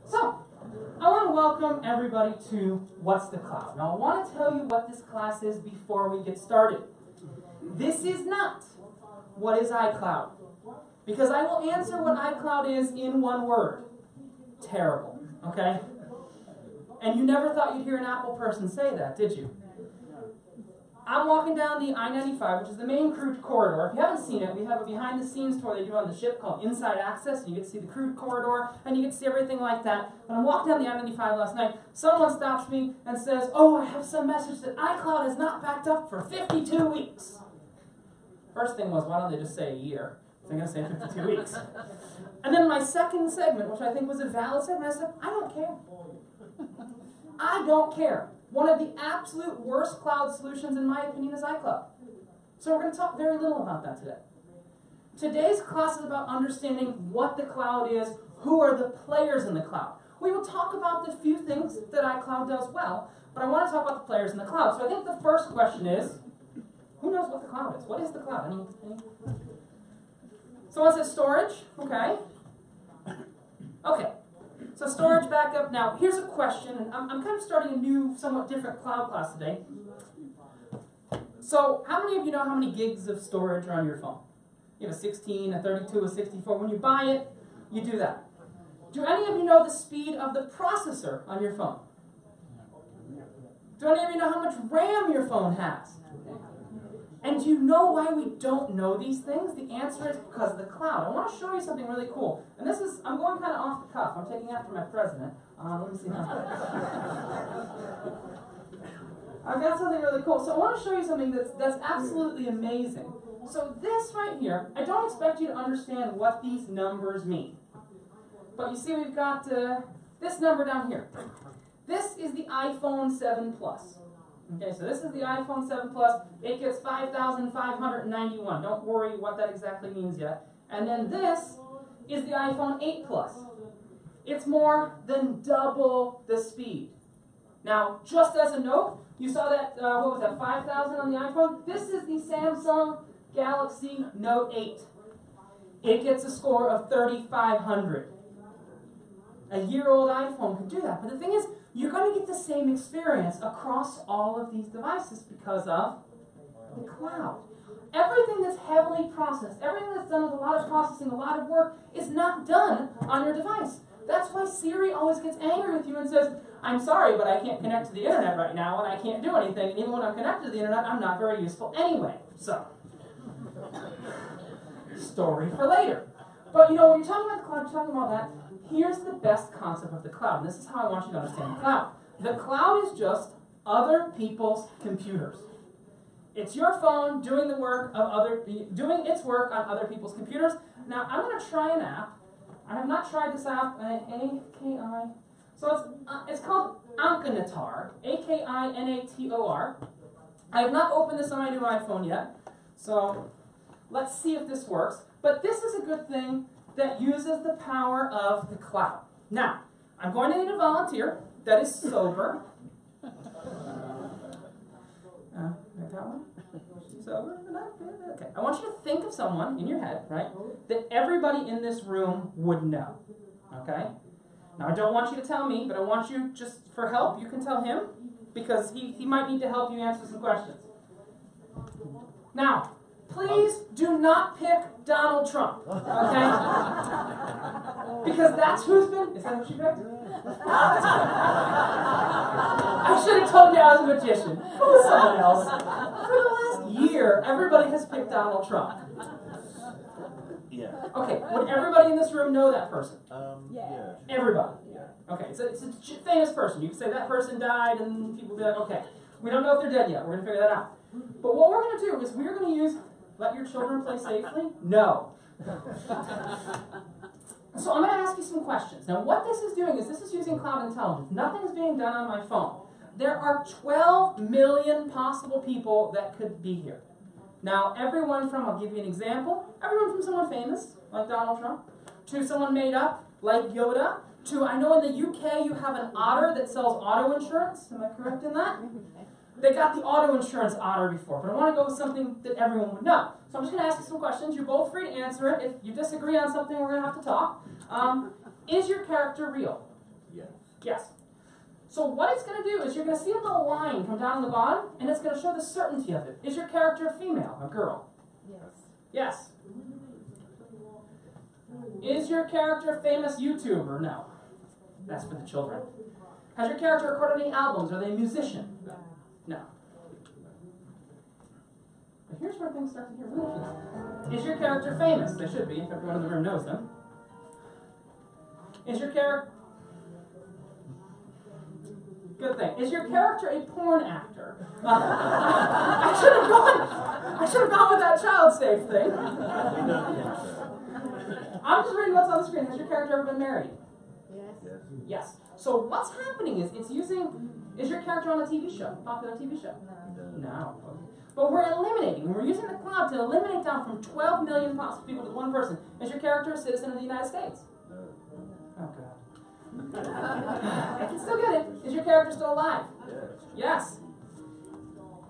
So, I want to welcome everybody to What's the Cloud? Now, I want to tell you what this class is before we get started. This is not what is iCloud, because I will answer what iCloud is in one word. Terrible, okay? And you never thought you'd hear an Apple person say that, did you? I'm walking down the I-95, which is the main crude corridor. If you haven't seen it, we have a behind-the-scenes tour they do on the ship called Inside Access, and you get to see the crude corridor, and you get to see everything like that. But I'm walking down the I-95 last night, someone stops me and says, "Oh, I have some message that iCloud has not backed up for 52 weeks. First thing was, why don't they just say a year? They're going to say 52 weeks. And then my second segment, which I think was a valid segment, I said, I don't care. I don't care. One of the absolute worst cloud solutions, in my opinion, is iCloud. So we're going to talk very little about that today. Today's class is about understanding what the cloud is, who are the players in the cloud. We will talk about the few things that iCloud does well, but I want to talk about the players in the cloud. So I think the first question is, who knows what the cloud is? What is the cloud? Any? Someone says storage? Okay. Okay. So storage backup. Now, here's a question, and I'm kind of starting a new, somewhat different cloud class today. So, how many of you know how many gigs of storage are on your phone? You have a 16, a 32, a 64. When you buy it, you do that. Do any of you know the speed of the processor on your phone? Do any of you know how much RAM your phone has? And do you know why we don't know these things? The answer is because of the cloud. I want to show you something really cool. And this is, I'm going kind of off the cuff. I'm taking after my president. Let me see. I've got something really cool. So I want to show you something that's absolutely amazing. So this right here, I don't expect you to understand what these numbers mean. But you see we've got this number down here. This is the iPhone 7 Plus. Okay, so this is the iPhone 7 Plus. It gets 5,591. Don't worry what that exactly means yet. And then this is the iPhone 8 Plus. It's more than double the speed. Now, just as a note, you saw that, what was that, 5,000 on the iPhone? This is the Samsung Galaxy Note 8. It gets a score of 3,500. A year-old iPhone can do that. But the thing is, you're going to get the same experience across all of these devices because of the cloud. Everything that's heavily processed, everything that's done with a lot of processing, a lot of work, is not done on your device. That's why Siri always gets angry with you and says, "I'm sorry, but I can't connect to the internet right now, and I can't do anything. And even when I'm connected to the internet, I'm not very useful anyway." So, story for later. But you know, when you're talking about the cloud, you're talking about that. Here's the best concept of the cloud, and this is how I want you to understand the cloud. The cloud is just other people's computers. It's your phone doing the work of doing its work on other people's computers. Now, I'm going to try an app. I have not tried this app, A-K-I. So it's called Ankinator, A-K-I-N-A-T-O-R. I have not opened this on my new iPhone yet, so let's see if this works. But this is a good thing that uses the power of the cloud. Now, I'm going to need a volunteer that is sober. That one? Sober? Okay. I want you to think of someone in your head, right, that everybody in this room would know. Okay? Now, I don't want you to tell me, but I want you, just for help, you can tell him, because he might need to help you answer some questions. Now, please do not pick Donald Trump, okay? Because that's who's been... Is that what you picked? I should have told you I was a magician. Who was someone else? For the last year, everybody has picked Donald Trump. Yeah. Okay, would everybody in this room know that person? Yeah. Everybody? Yeah. Okay, so it's a famous person. You can say that person died, and people will be like, okay, we don't know if they're dead yet. We're going to figure that out. But what we're going to do is we're going to use... Let your children play safely? No. So I'm going to ask you some questions. Now what this is doing is this is using cloud intelligence. Nothing is being done on my phone. There are 12 million possible people that could be here. Now everyone from, I'll give you an example, everyone from someone famous, like Donald Trump, to someone made up, like Yoda, to, I know in the UK you have an otter that sells auto insurance. Am I correct in that? They got the auto insurance otter before, but I want to go with something that everyone would know. So I'm just going to ask you some questions. You're both free to answer it. If you disagree on something, we're going to have to talk. Is your character real? Yes. Yes. So what it's going to do is you're going to see a little line come down the bottom, and it's going to show the certainty of it. Is your character a female, a girl? Yes. Yes. Is your character a famous YouTuber? No. That's for the children. Has your character recorded any albums? Are they a musician? No. No. But here's where things start to get really interesting. Is your character famous? They should be, if everyone in the room knows them. Is your character... Good thing. Is your character a porn actor? I should have gone with that child safe thing. I'm just reading what's on the screen. Has your character ever been married? Yes. Yes. Yes. So what's happening is it's using... Is your character on a TV show? Popular TV show? No. But we're eliminating. We're using the cloud to eliminate down from 12 million possible people to one person. Is your character a citizen of the United States? No. Oh, God. I can still get it. Is your character still alive? Yes. Yes.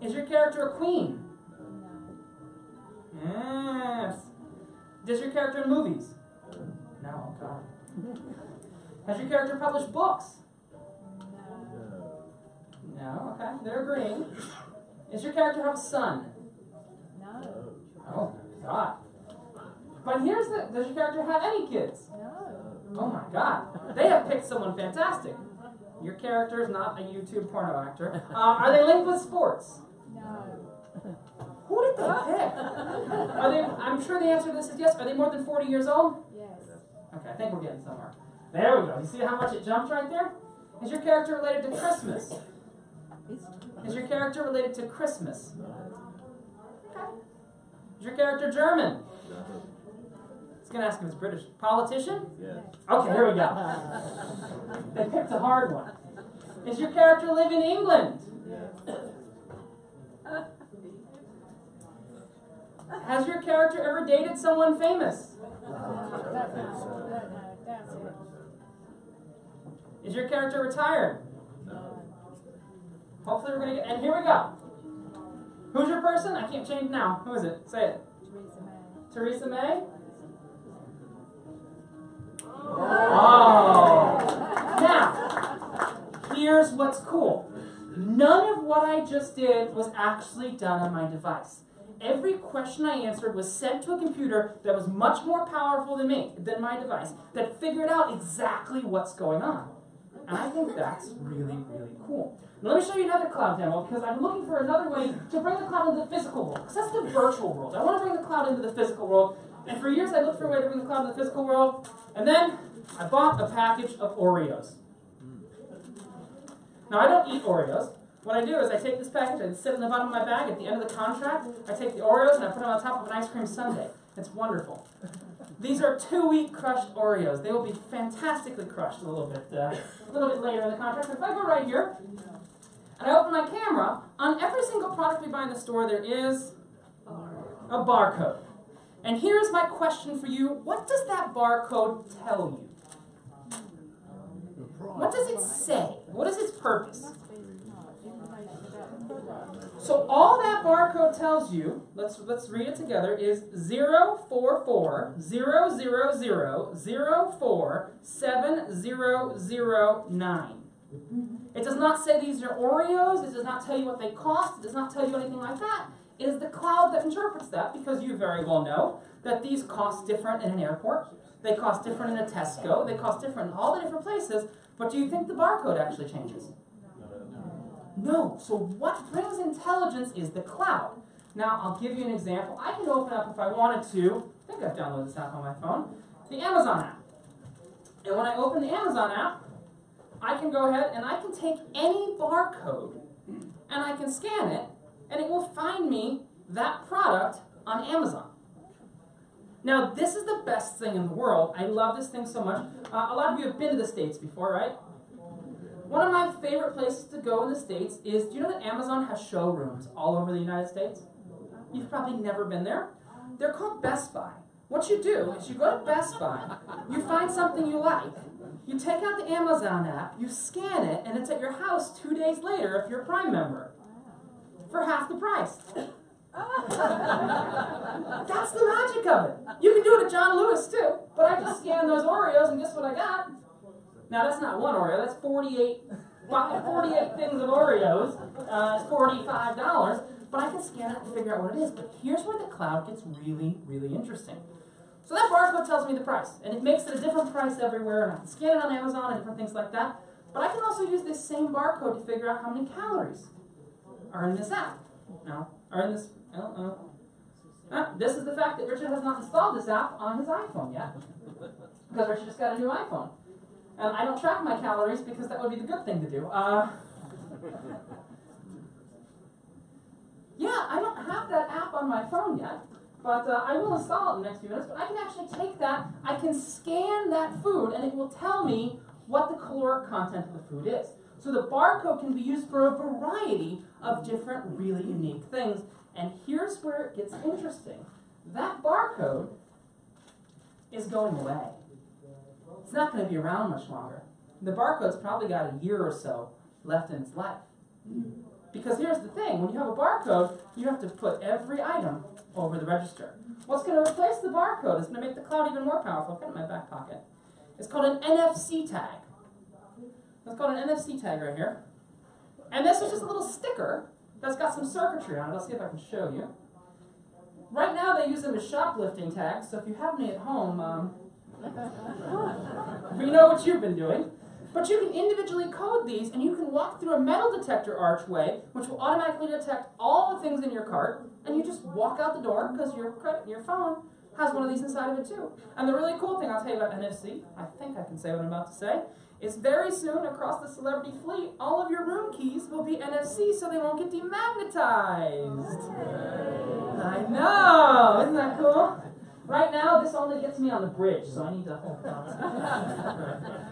Is your character a queen? No. Yes. Does your character in movies? No, oh God. Has your character published books? No. No, okay, they're agreeing. Does your character have a son? No. Oh, God. But here's the, does your character have any kids? No. Oh my God. They have picked someone fantastic. Your character is not a YouTube porno actor. Are they linked with sports? No. Who did they pick? Are they, I'm sure the answer to this is yes. Are they more than 40 years old? Yes. Okay, I think we're getting somewhere. There we go. You see how much it jumps right there? Is your character related to Christmas? Is your character related to Christmas? Okay. Is your character German? No. I was going to ask if it's British. Politician? Yes. Okay, here we go. They picked a hard one. Is your character live in England? Yes. Has your character ever dated someone famous? That's it. Is your character retired? No. Hopefully we're going to get... And here we go. Who's your person? I can't change now. Who is it? Say it. Theresa May. Theresa May? Oh. Now, here's what's cool. None of what I just did was actually done on my device. Every question I answered was sent to a computer that was much more powerful than me, than my device, that figured out exactly what's going on. And I think that's really, really cool. Now let me show you another cloud demo, because I'm looking for another way to bring the cloud into the physical world, because that's the virtual world. I want to bring the cloud into the physical world, and for years I looked for a way to bring the cloud into the physical world, and then I bought a package of Oreos. Now I don't eat Oreos. What I do is I take this package, I sit in the bottom of my bag, at the end of the contract, I take the Oreos and I put them on top of an ice cream sundae. It's wonderful. These are 2-week crushed Oreos. They will be fantastically crushed a little bit later in the contract. But if I go right here, and I open my camera, on every single product we buy in the store, there is a barcode. And here's my question for you. What does that barcode tell you? What does it say? What is its purpose? So all that barcode tells you, let's read it together, is 0440000470009. It does not say these are Oreos. It does not tell you what they cost. It does not tell you anything like that. It is the cloud that interprets that, because you very well know that these cost different in an airport. They cost different in a Tesco. They cost different in all the different places. But do you think the barcode actually changes? No. So what brings intelligence is the cloud. Now, I'll give you an example. I can open up, if I wanted to, I think I've downloaded this app on my phone, the Amazon app. And when I open the Amazon app, I can go ahead and I can take any barcode and I can scan it, and it will find me that product on Amazon. Now, this is the best thing in the world. I love this thing so much. A lot of you have been to the States before, right? One of my favorite places to go in the States is, do you know that Amazon has showrooms all over the United States? You've probably never been there. They're called Best Buy. What you do is you go to Best Buy, you find something you like, you take out the Amazon app, you scan it, and it's at your house 2 days later if you're a Prime member. For half the price. That's the magic of it. You can do it at John Lewis too, but I just scanned those Oreos and guess what I got? Now that's not one Oreo, that's 48 things of Oreos. It's $45, but I can scan it and figure out what it is. But here's where the cloud gets really, really interesting. So that barcode tells me the price, and it makes it a different price everywhere, and I can scan it on Amazon and different things like that. But I can also use this same barcode to figure out how many calories are in this app. Are in this. This is the fact that Richard has not installed this app on his iPhone yet, because Richard just got a new iPhone. And I don't track my calories because that would be the good thing to do. Yeah, I don't have that app on my phone yet, but I will install it in the next few minutes. But I can actually take that, I can scan that food, and it will tell me what the caloric content of the food is. So the barcode can be used for a variety of different really unique things. And here's where it gets interesting. That barcode is going away. It's not going to be around much longer. The barcode's probably got a year or so left in its life. Because here's the thing, when you have a barcode, you have to put every item over the register. What's going to replace the barcode is going to make the cloud even more powerful. I'll put it in my back pocket. It's called an NFC tag. It's called an NFC tag right here. And this is just a little sticker that's got some circuitry on it. I'll see if I can show you. Right now they use them as shoplifting tags, so if you have any at home, we know what you've been doing. But you can individually code these, and you can walk through a metal detector archway, which will automatically detect all the things in your cart, and you just walk out the door because your phone has one of these inside of it too. And the really cool thing I'll tell you about NFC, I think I can say what I'm about to say, is very soon across the celebrity fleet, all of your room keys will be NFC so they won't get demagnetized. I know, isn't that cool? Right now, this only gets me on the bridge, so I need to hold on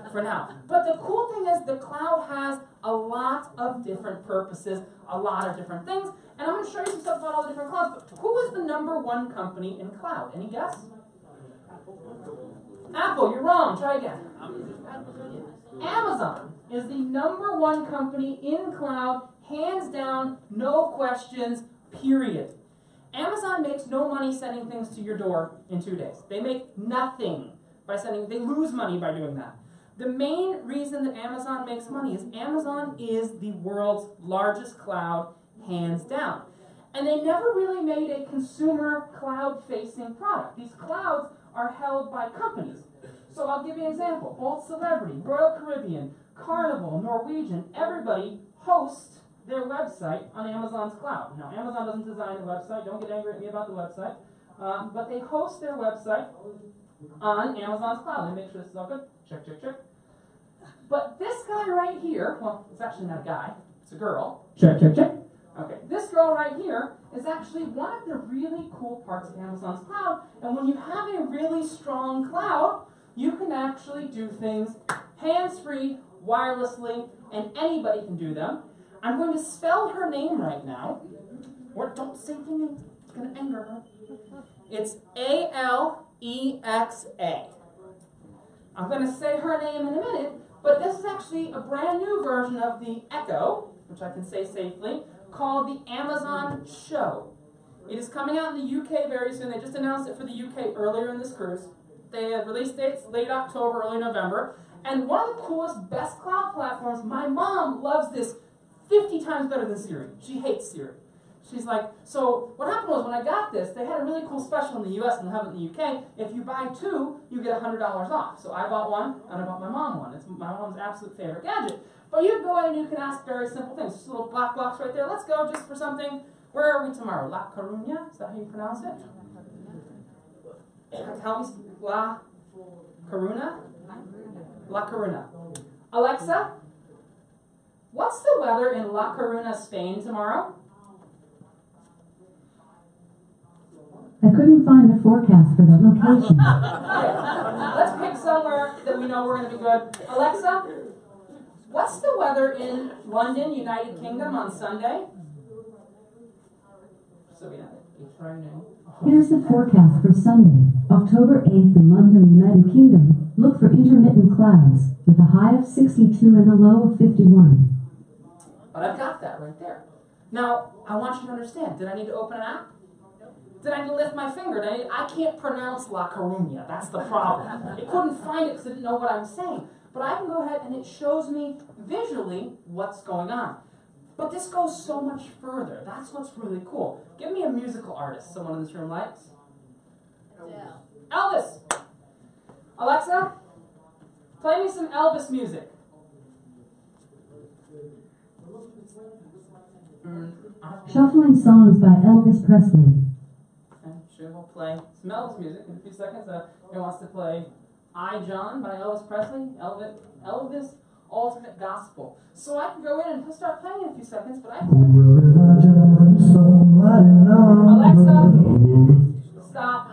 for now. But the cool thing is the cloud has a lot of different purposes, a lot of different things, and I'm going to show you some stuff about all the different clouds. But who is the #1 company in cloud? Any guess? Apple, you're wrong. Try again. Amazon is the #1 company in cloud, hands down, no questions, period. Amazon makes no money sending things to your door in 2 days. They make nothing by sending, they lose money by doing that. The main reason that Amazon makes money is Amazon is the world's largest cloud, hands down. And they never really made a consumer cloud-facing product. These clouds are held by companies. So I'll give you an example. Old Celebrity, Royal Caribbean, Carnival, Norwegian, everybody hosts their website on Amazon's cloud. Now, Amazon doesn't design the website. Don't get angry at me about the website. But they host their website on Amazon's cloud. Let me make sure this is all good. Check, check, check. But this guy right here, well, it's actually not a guy. It's a girl. Check, check, check. Okay, this girl right here is actually one of the really cool parts of Amazon's cloud. And when you have a really strong cloud, you can actually do things hands-free, wirelessly, and anybody can do them. I'm going to spell her name right now. Or don't say the name. It's going to anger her. It's Alexa. I'm going to say her name in a minute, but this is actually a brand new version of the Echo, which I can say safely, called the Amazon Show. It is coming out in the UK very soon. They just announced it for the UK earlier in this cruise. They have release dates late October, early November. And one of the coolest, best cloud platforms, my mom loves this 50 times better than Siri. She hates Siri. She's like, so what happened was when I got this, they had a really cool special in the US and they have it in the UK. If you buy 2, you get $100 off. So I bought one and I bought my mom one. It's my mom's absolute favorite gadget. But you go in and you can ask very simple things. Just a little black box right there. Let's go just for something. Where are we tomorrow? La Coruña? Is that how you pronounce it? Tell me, La Coruña? La Coruña. Alexa, what's the weather in La Coruña, Spain tomorrow? I couldn't find a forecast for that location. Okay. Let's pick somewhere that we know we're going to be good. Alexa, what's the weather in London, United Kingdom on Sunday? So we have it. Here's the forecast for Sunday, October 8th in London, United Kingdom. Look for intermittent clouds with a high of 62 and a low of 51. But I've got that right there. Now, I want you to understand, did I need to open an app? Did I need to lift my finger? I can't pronounce La Coruña. That's the problem. It couldn't find it because it didn't know what I was saying. but I can go ahead and it shows me visually what's going on. But this goes so much further. That's what's really cool. Give me a musical artist someone in this room likes. Elvis! Alexa, play me some Elvis music. Shuffling songs by Elvis Presley. And she will play some Elvis music in a few seconds. He wants to play I, John by Elvis Presley. Elvis Ultimate Gospel. So I can go in and he'll start playing in a few seconds, but I can... Alexa, stop.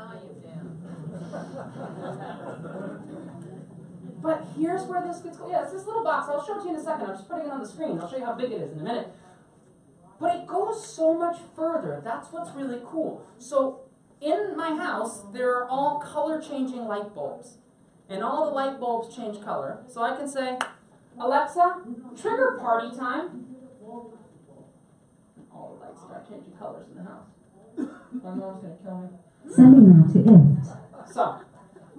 But here's where this gets cool. Yeah, it's this little box. I'll show it to you in a second. I'm just putting it on the screen. I'll show you how big it is in a minute. But it goes so much further. That's what's really cool. So in my house, there are all color-changing light bulbs. And all the light bulbs change color. So I can say, Alexa, trigger party time. All the lights start changing colors in the house. My mom's going to kill me. Sending that to IFT. So,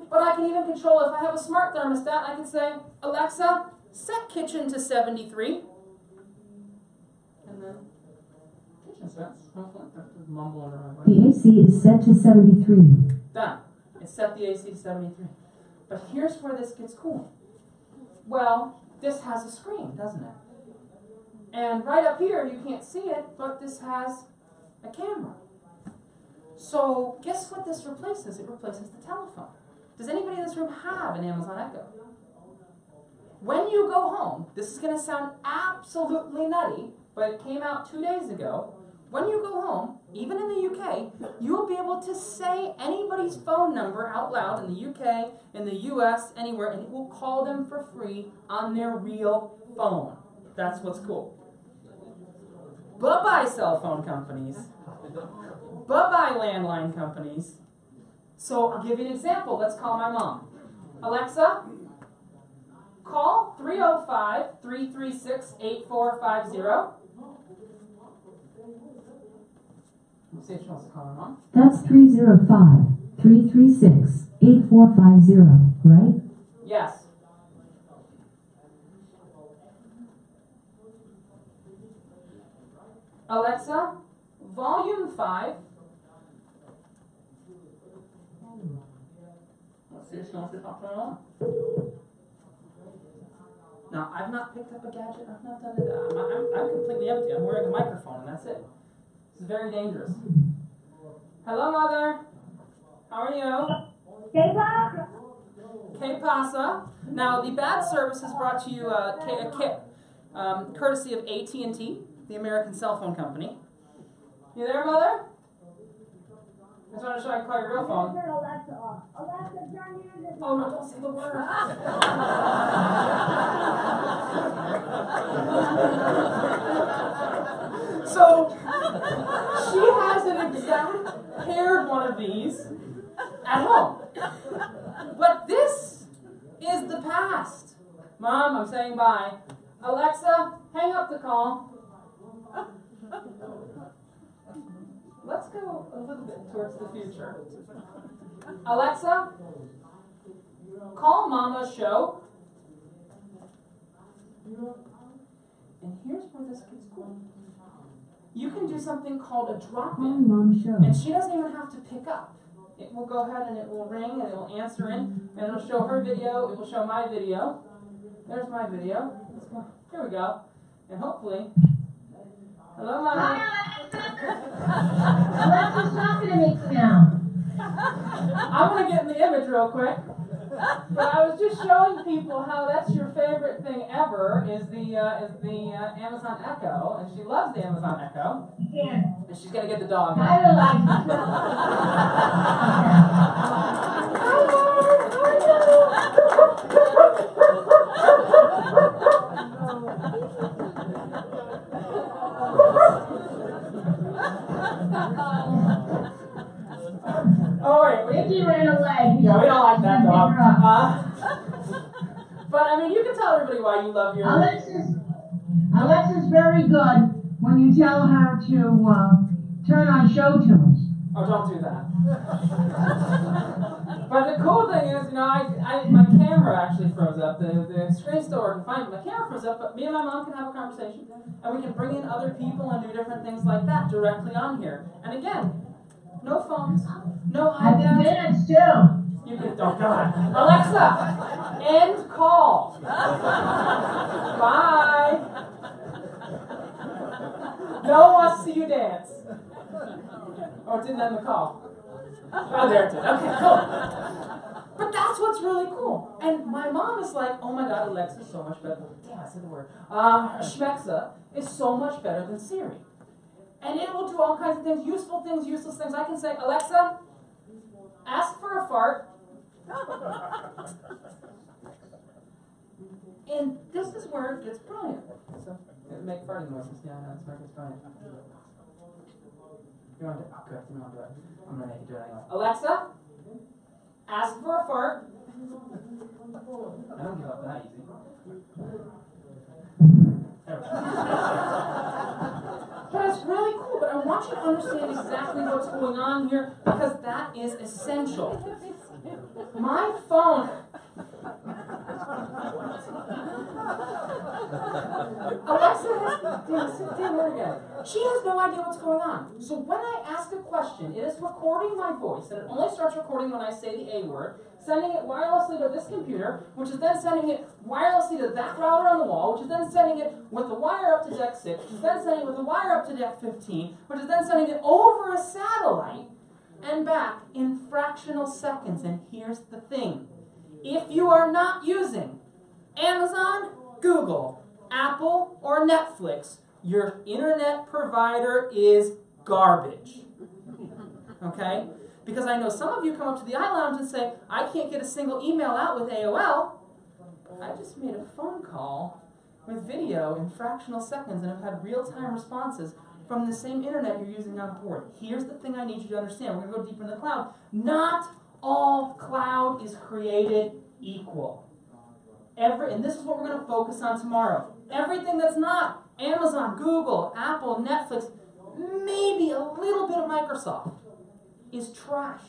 but I can even control, if I have a smart thermostat, I can say, Alexa, set kitchen to 73. And then, kitchen sets. Mumbling around. The AC is set to 73. Done. It's set the AC to 73. But here's where this gets cool. Well, this has a screen, doesn't it? And right up here, you can't see it, but this has a camera. So guess what this replaces? It replaces the telephone. Does anybody in this room have an Amazon Echo? When you go home, this is going to sound absolutely nutty, but it came out 2 days ago. When you go home, even in the UK, you'll be able to say anybody's phone number out loud in the UK, in the US, anywhere, and it will call them for free on their real phone. That's what's cool. Bye-bye cell phone companies. Bye-bye landline companies. So I'll give you an example. Let's call my mom. Alexa, call 305-336-8450. Let's see if she wants to call my mom. That's 305-336-8450, right? Yes. Alexa, volume 5. Let's see if she wants to talk to my mom. Now, I've not picked up a gadget. I've not done it. I'm completely empty. I'm wearing a microphone, and that's it. This is very dangerous. Hello, Mother. How are you? Que pasa? Now, the bad service is brought to you courtesy of AT&T, the American cell phone company. You there, Mother? I just wanted to show I can call your real phone. Oh, no, don't say the word. So, she has an exact paired one of these at home. But this is the past. Mom, I'm saying bye. Alexa, hang up the call. Let's go a little bit towards the future. Alexa, call Mama's show. And here's where this gets cool. You can do something called a drop-in. Mom show. And she doesn't even have to pick up. It will go ahead and it will ring and it will answer in. And it'll show her video. It will show my video. There's my video. Let's go. Here we go. And hopefully... Hello, Mama. Alexa's talking to me now. I'm going to get in the image real quick. But I was just showing people how that's your favorite thing ever is the Amazon Echo. And she loves the Amazon Echo. Yeah. And she's going to get the dog. I don't like Oh, wait. Mickey ran away. Yeah, we don't like that dog. But, I mean, you can tell everybody why you love your... Alexa's very good when you tell her to turn on show tunes. Oh, don't do that. But the cool thing is, my camera actually froze up. The screen still working fine, but my camera froze up, but me and my mom can have a conversation, and we can bring in other people and do different things like that directly on here. And again, no phones, no Happy iPads. minutes too. You can, oh God. Alexa, end call. Bye. No one wants to see you dance. Oh, it didn't end the call. Oh, there it did. Okay, cool. But that's what's really cool. And my mom is like, oh my God, Alexa's so much better. Damn, I said the word. Schmexa is so much better than Siri. And it will do all kinds of things, useful things, useless things. I can say, Alexa, ask for a fart. And this is where it gets brilliant. So, make farting noises. Yeah, that's where it gets brilliant. You want to do it? Oh, good. You want to do it. I'm going to make you do it anyway. Alexa, ask for a fart. I don't give up that easy. There we go. But it's really cool. But I want you to understand exactly what's going on here because that is essential. My phone. Alexa she has no idea what's going on. So when I ask a question, it is recording my voice, and it only starts recording when I say the A word, sending it wirelessly to this computer, which is then sending it wirelessly to that router on the wall, which is then sending it with the wire up to deck 6, which is then sending it with the wire up to deck 15, which is then sending it over a satellite and back in fractional seconds. And here's the thing. If you are not using Amazon, Google, Apple, or Netflix, your internet provider is garbage. Okay? Because I know some of you come up to the iLounge and say, I can't get a single email out with AOL. I just made a phone call with video in fractional seconds and have had real-time responses from the same internet you're using on board. Here's the thing I need you to understand. We're going to go deeper in the cloud. Not all cloud is created equal. And this is what we're going to focus on tomorrow. Everything that's not Amazon, Google, Apple, Netflix, maybe a little bit of Microsoft, is trash.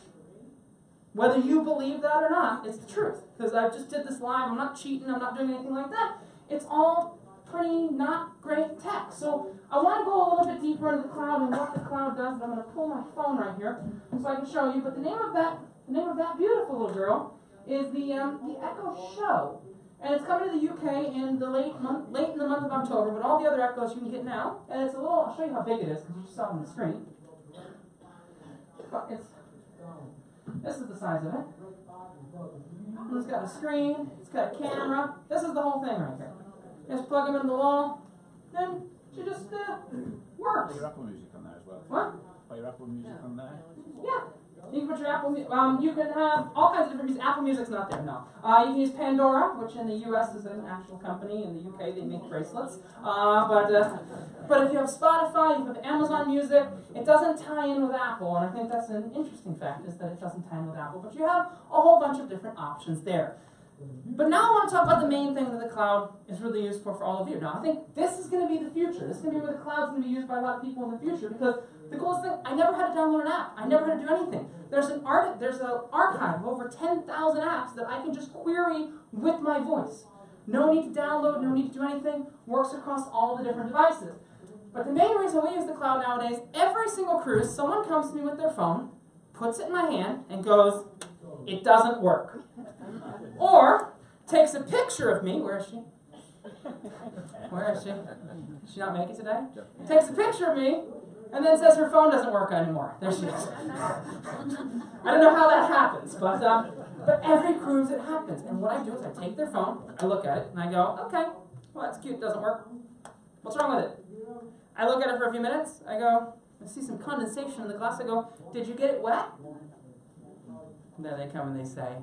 Whether you believe that or not, it's the truth. Because I just did this live, I'm not cheating, I'm not doing anything like that. It's all pretty not great tech. So I want to go a little bit deeper into the cloud and what the cloud does. I'm going to pull my phone right here so I can show you. But the name of that beautiful little girl is the Echo Show. And it's coming to the UK in the late in the month of October, but all the other Echoes you can get now. And it's a little, I'll show you how big it is because you just saw it on the screen. But this is the size of it. And it's got a screen, it's got a camera. This is the whole thing right here. Just plug them into the wall, and she just works. Play your Apple Music on there as well. What? Play your Apple Music on there. Yeah. You can put your Apple Music. You can have all kinds of different music. Apple Music's not there, no. You can use Pandora, which in the US is an actual company. In the UK, they make bracelets. But if you have Spotify, you have Amazon Music, it doesn't tie in with Apple. And I think that's an interesting fact, is that it doesn't tie in with Apple. But you have a whole bunch of different options there. But now I want to talk about the main thing that the cloud is really used for all of you. Now, I think this is going to be the future. This is going to be where the cloud's going to be used by a lot of people in the future, because the coolest thing, I never had to download an app. I never had to do anything. There's an archive of over 10,000 apps that I can just query with my voice. No need to download, no need to do anything. Works across all the different devices. But the main reason we use the cloud nowadays, every single cruise, someone comes to me with their phone, puts it in my hand, and goes, it doesn't work. Or takes a picture of me. Where is she? Where is she? Did she not make it today? Takes a picture of me and then says her phone doesn't work anymore. There she is. I don't know how that happens, but every cruise it happens. And what I do is I take their phone, I look at it, and I go, okay, well that's cute, it doesn't work. What's wrong with it? I look at it for a few minutes, I go, I see some condensation in the glass, I go, did you get it wet? And then they come and they say,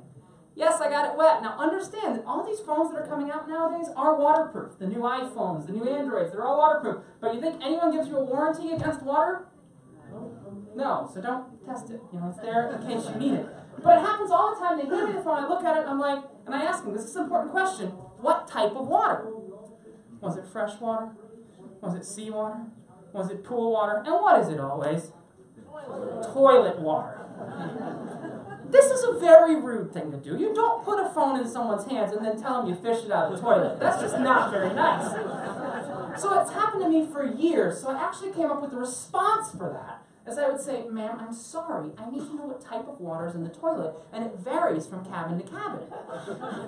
yes, I got it wet. Now understand that all these phones that are coming out nowadays are waterproof. The new iPhones, the new Androids, they're all waterproof. But you think anyone gives you a warranty against water? No, so don't test it. It's there in case you need it. But it happens all the time. They hand me the phone, I look at it, I'm like, and I ask them, this is an important question, what type of water? Was it fresh water? Was it seawater? Was it pool water? And what is it always? Toilet water. This is a very rude thing to do. You don't put a phone in someone's hands and then tell them you fished it out of the toilet. That's just not very nice. So it's happened to me for years, so I actually came up with a response for that. As I would say, ma'am, I'm sorry, I need to know what type of water is in the toilet, and it varies from cabin to cabin.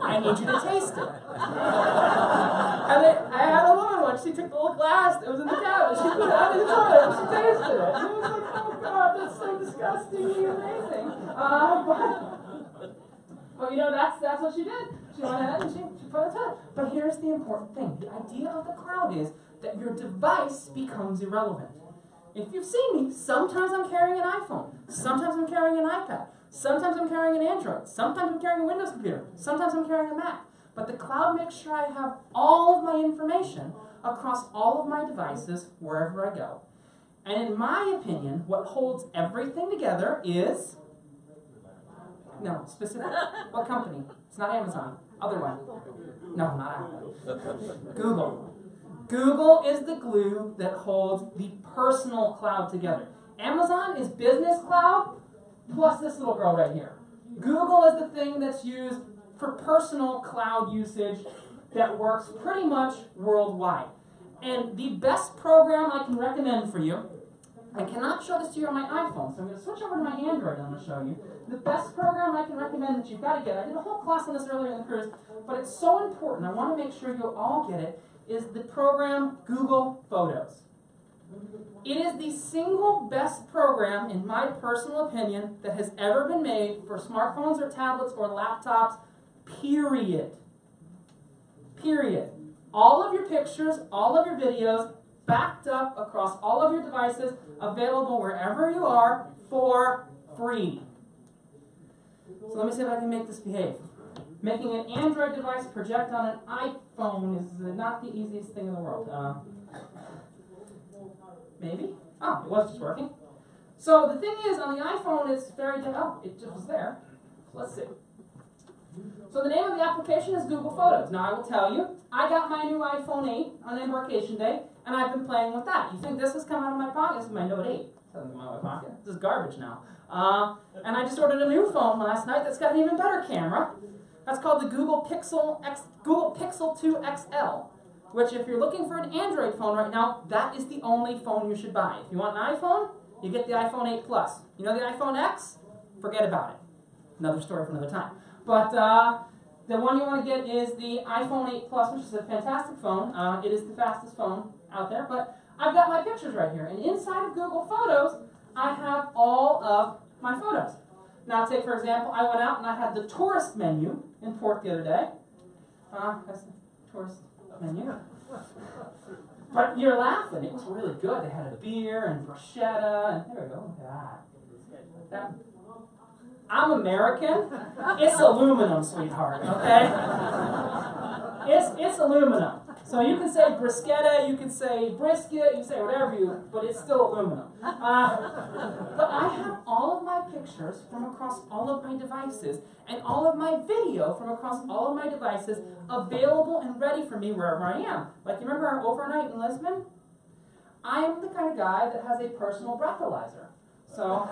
I need you to taste it. And then I had a woman once, she took the little glass that was in the cabin, she put it out in the toilet, and she tasted it. And it was like, oh God, that's so disgustingly amazing. But you know, that's what she did. She went ahead and she put it in the toilet. But here's the important thing. The idea of the cloud is that your device becomes irrelevant. If you've seen me, sometimes I'm carrying an iPhone, sometimes I'm carrying an iPad, sometimes I'm carrying an Android, sometimes I'm carrying a Windows computer, sometimes I'm carrying a Mac. But the cloud makes sure I have all of my information across all of my devices wherever I go. And in my opinion, what holds everything together is... No, specific. What company? It's not Amazon. Other one. No, not Apple. Google. Google is the glue that holds the personal cloud together. Amazon is business cloud plus this little girl right here. Google is the thing that's used for personal cloud usage that works pretty much worldwide. And the best program I can recommend for you, I cannot show this to you on my iPhone, so I'm going to switch over to my Android and I'm going to show you. The best program I can recommend that you've got to get, I did a whole class on this earlier in the cruise, but it's so important, I want to make sure you'll all get it, is the program Google Photos. It is the single best program, in my personal opinion, that has ever been made for smartphones or tablets or laptops, period. Period. All of your pictures, all of your videos, backed up across all of your devices, available wherever you are, for free. So let me see if I can make this behave. Making an Android device project on an iPhone is not the easiest thing in the world. Maybe? Oh, it was just working. So the thing is, on the iPhone, it's very... Oh, it just was there. Let's see. So the name of the application is Google Photos. Now, I will tell you, I got my new iPhone 8 on Embarkation Day, and I've been playing with that. You think this has come out of my pocket? This is my Note 8. It hasn't come out of my pocket. This is garbage now. And I just ordered a new phone last night that's got an even better camera. That's called the Google Pixel 2 XL, which if you're looking for an Android phone right now, that is the only phone you should buy. If you want an iPhone, you get the iPhone 8 Plus. You know the iPhone X? Forget about it. Another story for another time. But the one you want to get is the iPhone 8 Plus, which is a fantastic phone. It is the fastest phone out there. But I've got my pictures right here. And inside of Google Photos, I have all of my photos. Now, take, for example, I went out and I had the tourist menu in port the other day. That's the tourist menu. But you're laughing. It was really good. They had a beer and bruschetta. And there we go. Look at that. I'm American. It's aluminum, sweetheart, okay? It's aluminum. So you can say bruschetta, you can say brisket, you can say whatever but it's still aluminum. But I have all of my pictures from across all of my devices and all of my video from across all of my devices available and ready for me wherever I am. Like, you remember our overnight in Lisbon? I am the kind of guy that has a personal breathalyzer. So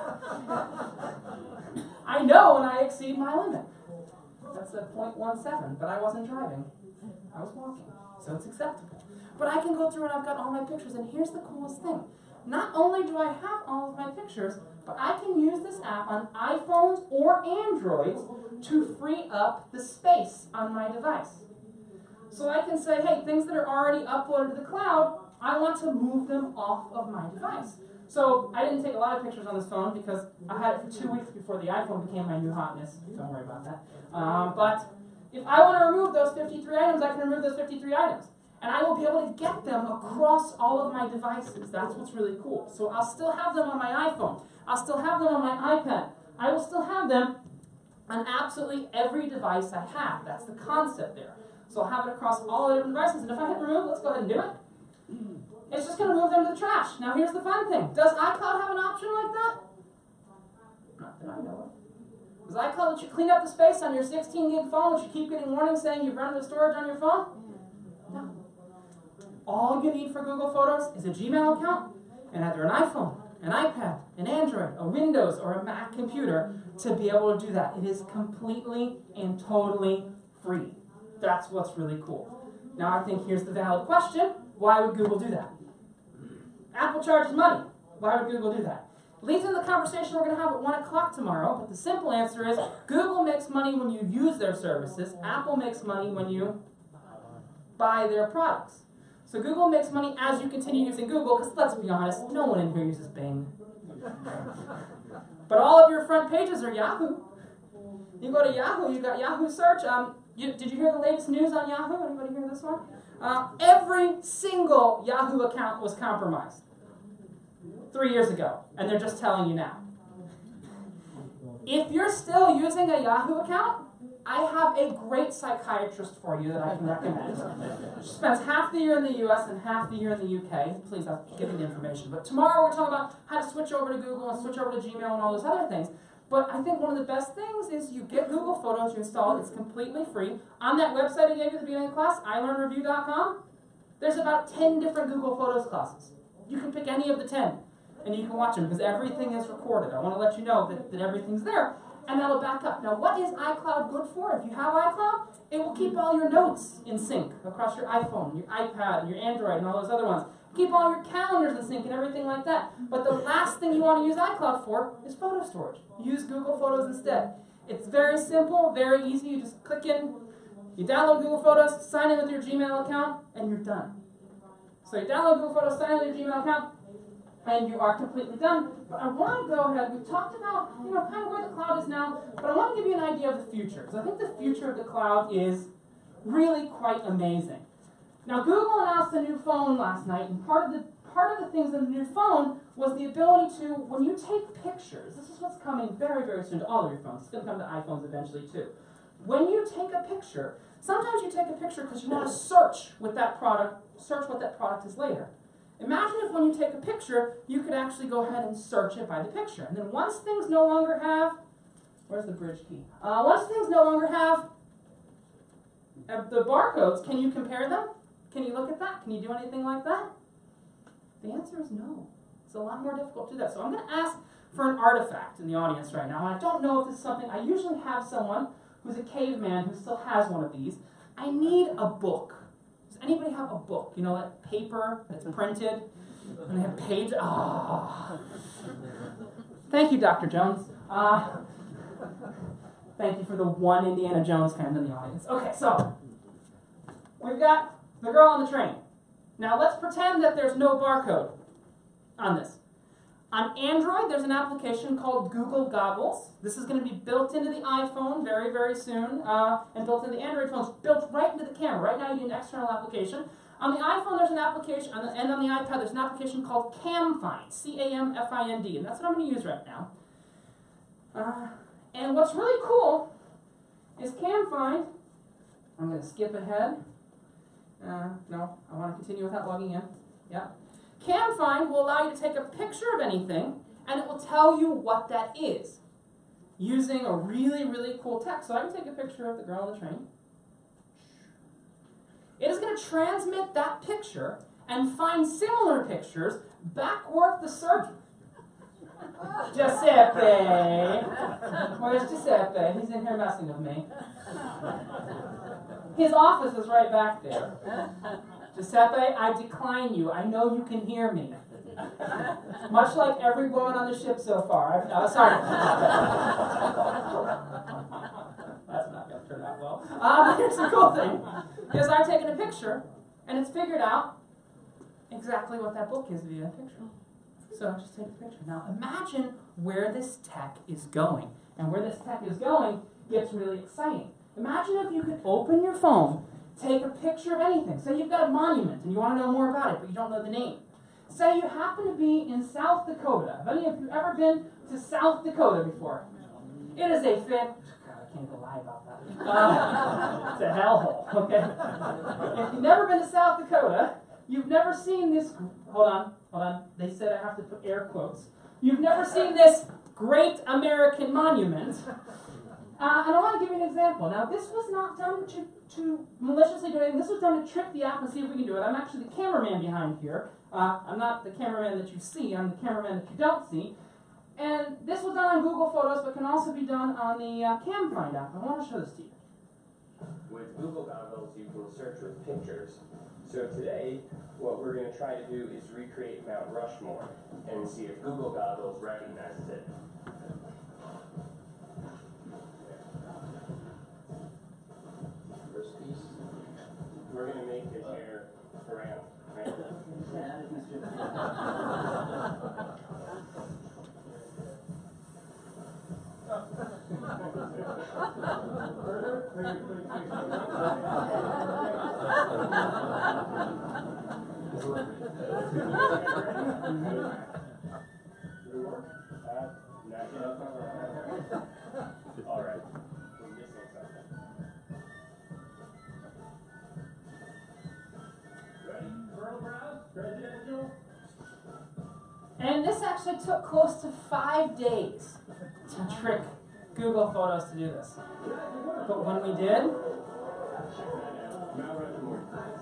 I know when I exceed my limit. That's a 0.17, but I wasn't driving. I was walking. So it's acceptable. But I can go through and I've got all my pictures, and here's the coolest thing. Not only do I have all of my pictures, but I can use this app on iPhones or Androids to free up the space on my device. So I can say, hey, things that are already uploaded to the cloud, I want to move them off of my device. So I didn't take a lot of pictures on this phone because I had it for 2 weeks before the iPhone became my new hotness. Don't worry about that. But if I want to remove those 53 items, I can remove those 53 items. And I will be able to get them across all of my devices. That's what's really cool. So I'll still have them on my iPhone. I'll still have them on my iPad. I will still have them on absolutely every device I have. That's the concept there. So I'll have it across all the different devices. And if I hit remove, let's go ahead and do it. It's just going to move them to the trash. Now here's the fun thing. Does iCloud have an option like that? Not that I know of. Does iCloud let you clean up the space on your 16 gig phone, which you keep getting warnings saying you've run out of storage on your phone? No. All you need for Google Photos is a Gmail account and either an iPhone, an iPad, an Android, a Windows, or a Mac computer to be able to do that. It is completely and totally free. That's what's really cool. Now I think here's the valid question. Why would Google do that? Apple charges money. Why would Google do that? Leads into the conversation we're going to have at 1 o'clock tomorrow, but the simple answer is Google makes money when you use their services. Apple makes money when you buy their products. So Google makes money as you continue using Google, because let's be honest, no one in here uses Bing. But all of your front pages are Yahoo. You go to Yahoo, you got Yahoo search. Did you hear the latest news on Yahoo? Anybody hear this one? Every single Yahoo account was compromised 3 years ago, and they're just telling you now. If you're still using a Yahoo account, I have a great psychiatrist for you that I can recommend. She spends half the year in the US and half the year in the UK. Please, I'll give you the information. But tomorrow we're talking about how to switch over to Google and switch over to Gmail and all those other things. But I think one of the best things is you get Google Photos, you install it, it's completely free. On that website I gave you at the beginning of the class, iLearnReview.com, there's about 10 different Google Photos classes. You can pick any of the 10, and you can watch them, because everything is recorded. I want to let you know that everything's there, and that'll back up. Now, what is iCloud good for? If you have iCloud, it will keep all your notes in sync across your iPhone, your iPad, your Android, and all those other ones. Keep all your calendars in sync and everything like that. But the last thing you want to use iCloud for is photo storage. Use Google Photos instead. It's very simple, very easy. You just click in, you download Google Photos, sign in with your Gmail account, and you're done. So you download Google Photos, sign in with your Gmail account, and you are completely done. But I want to go ahead, we've talked about, kind of where the cloud is now, but I want to give you an idea of the future, because I think the future of the cloud is really quite amazing. Now, Google announced a new phone last night, and part of the things in the new phone was the ability to, when you take pictures, this is what's coming very, very soon to all of your phones. It's going to come to iPhones eventually too. When you take a picture, sometimes you take a picture because you want to search with that product, search what that product is later. Imagine if when you take a picture, you could actually go ahead and search it by the picture. And then once things no longer have, where's the bridge key? Once things no longer have the barcodes, can you compare them? Can you look at that? Can you do anything like that? The answer is no. It's a lot more difficult to do that. So I'm going to ask for an artifact in the audience right now. And I don't know if this is something, I usually have someone who's a caveman who still has one of these. I need a book. Does anybody have a book? You know, that paper that's printed and they have pages? Oh. Thank you, Dr. Jones. Thank you for the one Indiana Jones fan in the audience. Okay, so we've got the girl on the train. Now let's pretend that there's no barcode on this. On Android, there's an application called Google Goggles. This is going to be built into the iPhone very, very soon, and built into the Android phones, built right into the camera. Right now you need an external application. On the iPhone, there's an application, and on the iPad, there's an application called CamFind, C-A-M-F-I-N-D, and that's what I'm going to use right now. And what's really cool is CamFind. I'm going to skip ahead. No, I want to continue without logging in. Yeah. CamFind will allow you to take a picture of anything, and it will tell you what that is, using a really, really cool text. So I can take a picture of the girl on the train. It is going to transmit that picture and find similar pictures, backwork the search. Giuseppe! Where's Giuseppe? He's in here messing with me. His office is right back there. Giuseppe, I decline you. I know you can hear me. Much like every woman on the ship so far. Sorry. That's not going to turn out well. But here's the cool thing. Is I've taken a picture, and it's figured out exactly what that book is via that picture. So I just take a picture. Now imagine where this tech is going. And where this tech is going gets really exciting. Imagine if you could open your phone, take a picture of anything. Say you've got a monument and you want to know more about it, but you don't know the name. Say you happen to be in South Dakota. Have any of you ever been to South Dakota before? It is a God, I can't go lie about that. It's a hellhole, okay? If you've never been to South Dakota, you've never seen this, hold on. They said I have to put air quotes. You've never seen this great American monument. And I want to give you an example. Now, this was not done to maliciously do anything. This was done to trick the app and see if we can do it. I'm actually the cameraman behind here. I'm not the cameraman that you see. I'm the cameraman that you don't see. And this was done on Google Photos, but can also be done on the CamFind app. I want to show this to you. With Google Goggles, you can search with pictures. So today, what we're going to try to do is recreate Mount Rushmore and see if Google Goggles recognizes it. First piece, we're going to make his hair brown, right? All right. We're missing something. Ready? Pearl Brown? Presidential? And this actually took close to 5 days to trick Google Photos to do this. But when we did,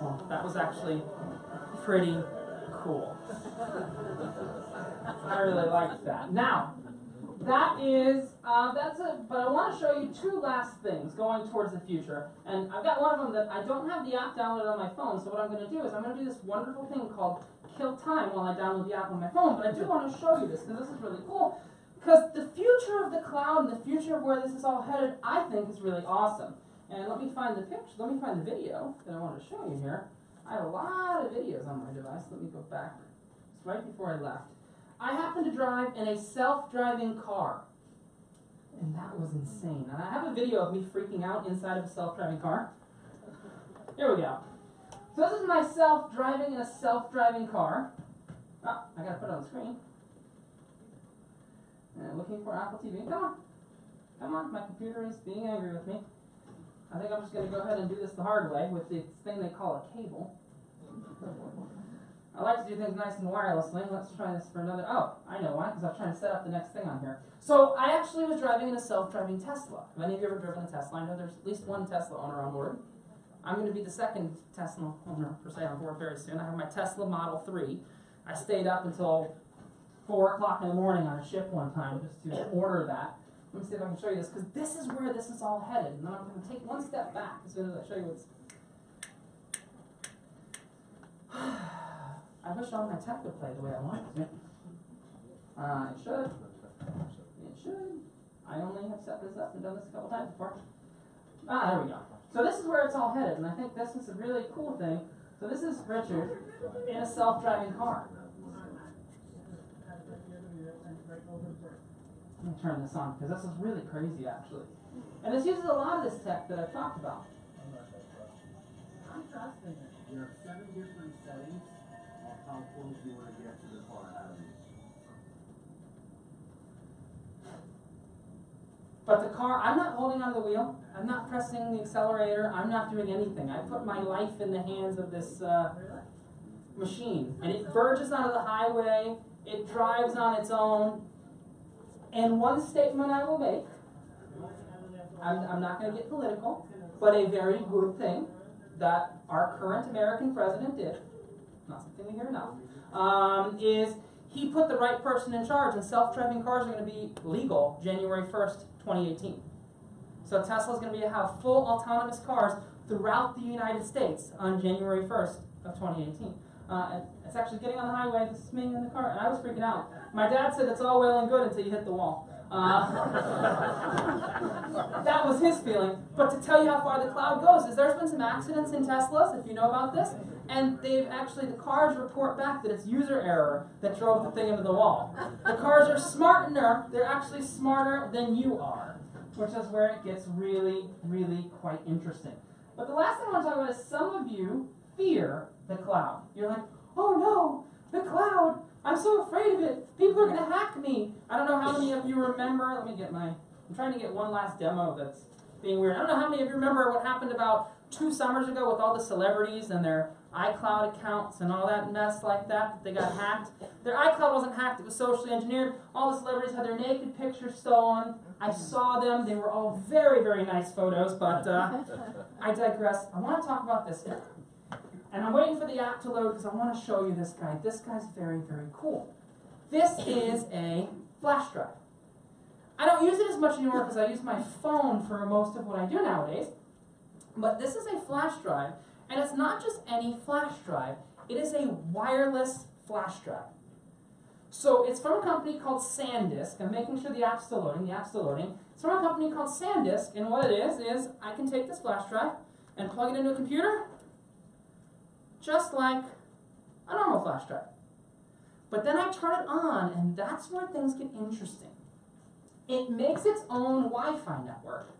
well, that was actually pretty cool. I really liked that. Now, that is, that's it, but I want to show you two last things going towards the future. And I've got one of them that I don't have the app downloaded on my phone, so what I'm going to do is I'm going to do this wonderful thing called kill time while I download the app on my phone. But I do want to show you this, because this is really cool. Because the future of the cloud and the future of where this is all headed, I think, is really awesome. And let me find the picture, let me find the video that I want to show you here. I have a lot of videos on my device. Let me go back. It's right before I left. I happened to drive in a self-driving car. And that was insane. And I have a video of me freaking out inside of a self-driving car. Here we go. So this is myself driving in a self-driving car. Oh, I gotta put it on the screen. And looking for Apple TV. Come on. Come on, my computer is being angry with me. I think I'm just going to go ahead and do this the hard way with this thing they call a cable. I like to do things nice and wirelessly. Let's try this for another. Oh, I know why, because I'm trying to set up the next thing on here. So I actually was driving in a self-driving Tesla. Have any of you ever driven a Tesla? I know there's at least one Tesla owner on board. I'm going to be the second Tesla owner, per se, on board very soon. I have my Tesla Model 3. I stayed up until 4 o'clock in the morning on a ship one time just to order that. Let me see if I can show you this, because this is where this is all headed. And then I'm going to take one step back as soon as I show you what's... I wish all my tech would play the way I want it to. It should. It should. I only have set this up and done this a couple times before. There we go. So this is where it's all headed, and I think this is a really cool thing. So this is Richard in a self-driving car. Let me turn this on, because this is really crazy, actually. And this uses a lot of this tech that I've talked about. I'm fascinated. There are 7 different settings of how close you want to get to the car out of these. But the car, I'm not holding on the wheel. I'm not pressing the accelerator. I'm not doing anything. I put my life in the hands of this machine. And it verges onto the highway. It drives on its own. And one statement I will make, I'm not going to get political, but a very good thing that our current American president did, not something we hear enough, is he put the right person in charge, and self-driving cars are going to be legal January 1st, 2018. So Tesla's going to have full autonomous cars throughout the United States on January 1st of 2018. And it's actually getting on the highway, this is me in the car, and I was freaking out. My dad said it's all well and good until you hit the wall. That was his feeling. But to tell you how far the cloud goes is there's been some accidents in Teslas, if you know about this, and they've actually, the cars report back that it's user error that drove the thing into the wall. The cars are smarter, they're actually smarter than you are, which is where it gets really, really quite interesting. But the last thing I want to talk about is some of you fear the cloud. You're like, oh no, the cloud, I'm so afraid of it. People are going to hack me. I don't know how many of you remember, let me get my, I'm trying to get one last demo that's being weird. I don't know how many of you remember what happened about 2 summers ago with all the celebrities and their iCloud accounts and all that mess like that they got hacked. Their iCloud wasn't hacked, it was socially engineered. All the celebrities had their naked pictures stolen. I saw them. They were all very, very nice photos, but I digress. I want to talk about this guy. And I'm waiting for the app to load because I want to show you this guy. This guy's very, very cool. This is a flash drive. I don't use it as much anymore because I use my phone for most of what I do nowadays. But this is a flash drive, and it's not just any flash drive. It is a wireless flash drive. So it's from a company called SanDisk. I'm making sure the app's still loading. The app's still loading. It's from a company called SanDisk, and what it is I can take this flash drive and plug it into a computer just like a normal flash drive. But then I turn it on, and that's where things get interesting. It makes its own Wi-Fi network,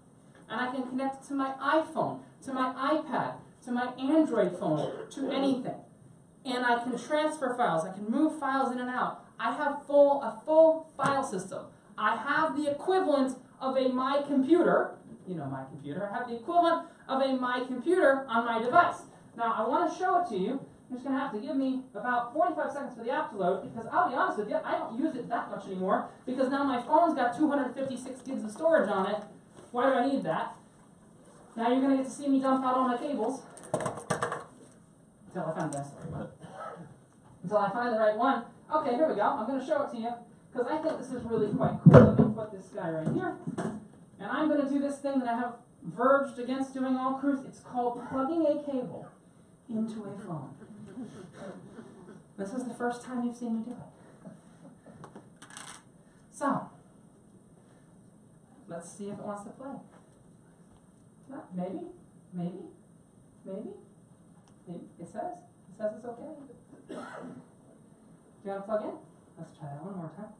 and I can connect it to my iPhone, to my iPad, to my Android phone, to anything. And I can transfer files. I can move files in and out. I have a full file system. I have the equivalent of a My Computer. You know My Computer. I have the equivalent of a My Computer on my device. Now, I want to show it to you. You're just going to have to give me about 45 seconds for the app to load, because I'll be honest with you, I don't use it that much anymore, because now my phone's got 256 gigs of storage on it. Why do I need that? Now you're going to get to see me dump out all my cables. Until I find the right one. Okay, here we go. I'm going to show it to you, because I think this is really quite cool. Let me put this guy right here. And I'm going to do this thing that I have verged against doing all crews. It's called plugging a cable into a phone. This is the first time you've seen me do it. So, let's see if it wants to play. Maybe. It says it's okay. Do you want to plug in? Let's try that one more time.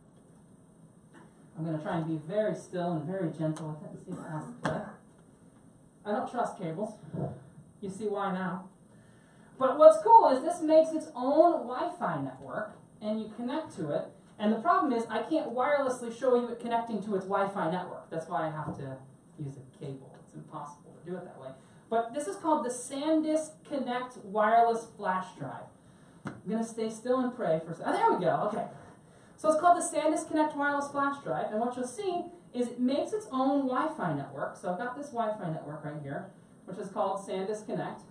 I'm going to try and be very still and very gentle with it and see if it has to play. I don't trust cables. You see why now. But what's cool is this makes its own Wi-Fi network, and you connect to it. And the problem is I can't wirelessly show you it connecting to its Wi-Fi network. That's why I have to use a cable. It's impossible to do it that way. But this is called the SanDisk Connect Wireless Flash Drive. I'm going to stay still and pray for a second. Oh, there we go. Okay. So it's called the SanDisk Connect Wireless Flash Drive. And what you'll see is it makes its own Wi-Fi network. So I've got this Wi-Fi network right here, which is called SanDisk Connect.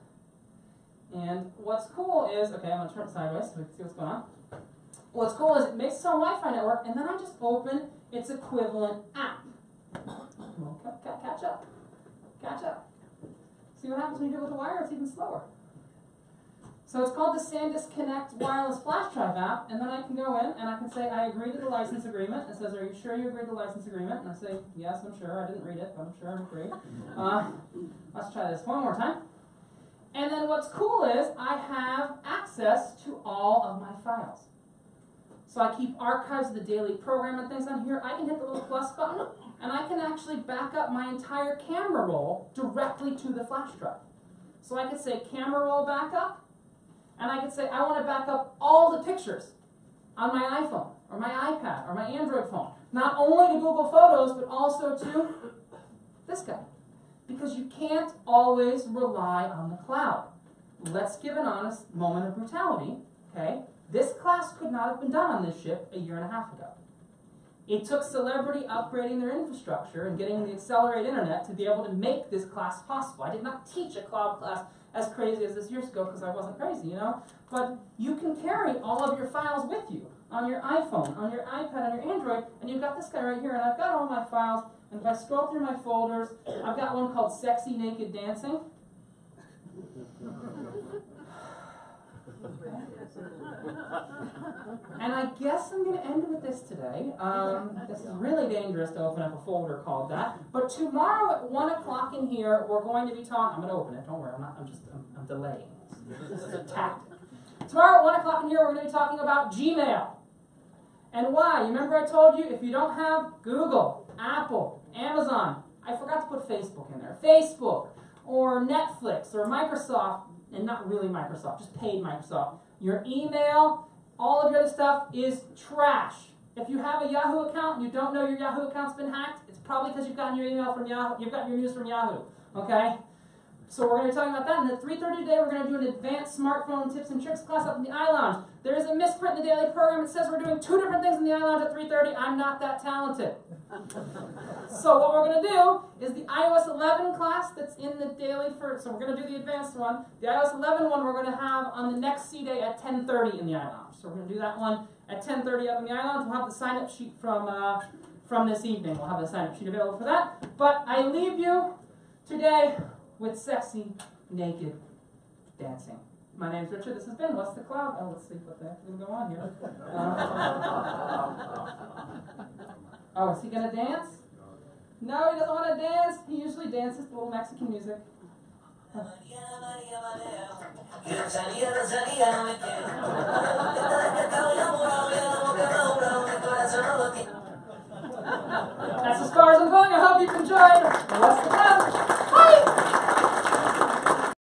And what's cool is, okay, I'm going to turn it sideways so we can see what's going on. What's cool is it makes its own Wi-Fi network, and then I just open its equivalent app. Well, catch up. Catch up. See what happens when you do it with a wire? It's even slower. So it's called the SanDisk Connect Wireless Flash Drive app, and then I can go in and I can say, I agree to the license agreement. It says, are you sure you agree to the license agreement? And I say, yes, I'm sure. I didn't read it, but I'm sure I'm agree. Let's try this one more time. And then what's cool is I have access to all of my files. So I keep archives of the daily program and things on here. I can hit the little plus button, and I can actually back up my entire camera roll directly to the flash drive. So I could say camera roll backup, and I could say I want to back up all the pictures on my iPhone, or my iPad, or my Android phone. Not only to Google Photos, but also to this guy. Because you can't always rely on the cloud. Let's give an honest moment of brutality, okay? This class could not have been done on this ship a year and a half ago. It took Celebrity upgrading their infrastructure and getting the accelerated internet to be able to make this class possible. I did not teach a cloud class as crazy as this years ago because I wasn't crazy, you know? But you can carry all of your files with you on your iPhone, on your iPad, on your Android, and you've got this guy right here, and I've got all my files. And if I scroll through my folders, I've got one called Sexy Naked Dancing. And I guess I'm going to end with this today. This is really dangerous to open up a folder called that. But tomorrow at 1 o'clock in here, we're going to be talking. I'm going to open it. Don't worry. I'm delaying. This is a tactic. Tomorrow at 1 o'clock in here, we're going to be talking about Gmail. And why? You remember I told you if you don't have Google, Apple, Amazon, I forgot to put Facebook in there. Facebook, or Netflix, or Microsoft, and not really Microsoft, just paid Microsoft. Your email, all of your other stuff is trash. If you have a Yahoo account and you don't know your Yahoo account's been hacked, it's probably because you've gotten your email from Yahoo, you've gotten your news from Yahoo, okay? So we're going to be talking about that. And at 3:30 today, we're going to do an advanced smartphone tips and tricks class up in the iLounge. There is a misprint in the daily program. It says we're doing 2 different things in the iLounge at 3:30. I'm not that talented. So what we're going to do is the iOS 11 class that's in the daily so we're going to do the advanced one. The iOS 11 one we're going to have on the next C-Day at 10:30 in the iLounge. So we're going to do that one at 10:30 up in the iLounge. We'll have the sign-up sheet from this evening. We'll have the sign-up sheet available for that. But I leave you today with sexy, naked dancing. My name's Richard. This has been What's the Cloud? Oh, let's see what the heck is going to go on here. Oh, is he going to dance? No, he doesn't want to dance. He usually dances to little Mexican music. That's as far as I'm going. I hope you've enjoyed What's the Cloud?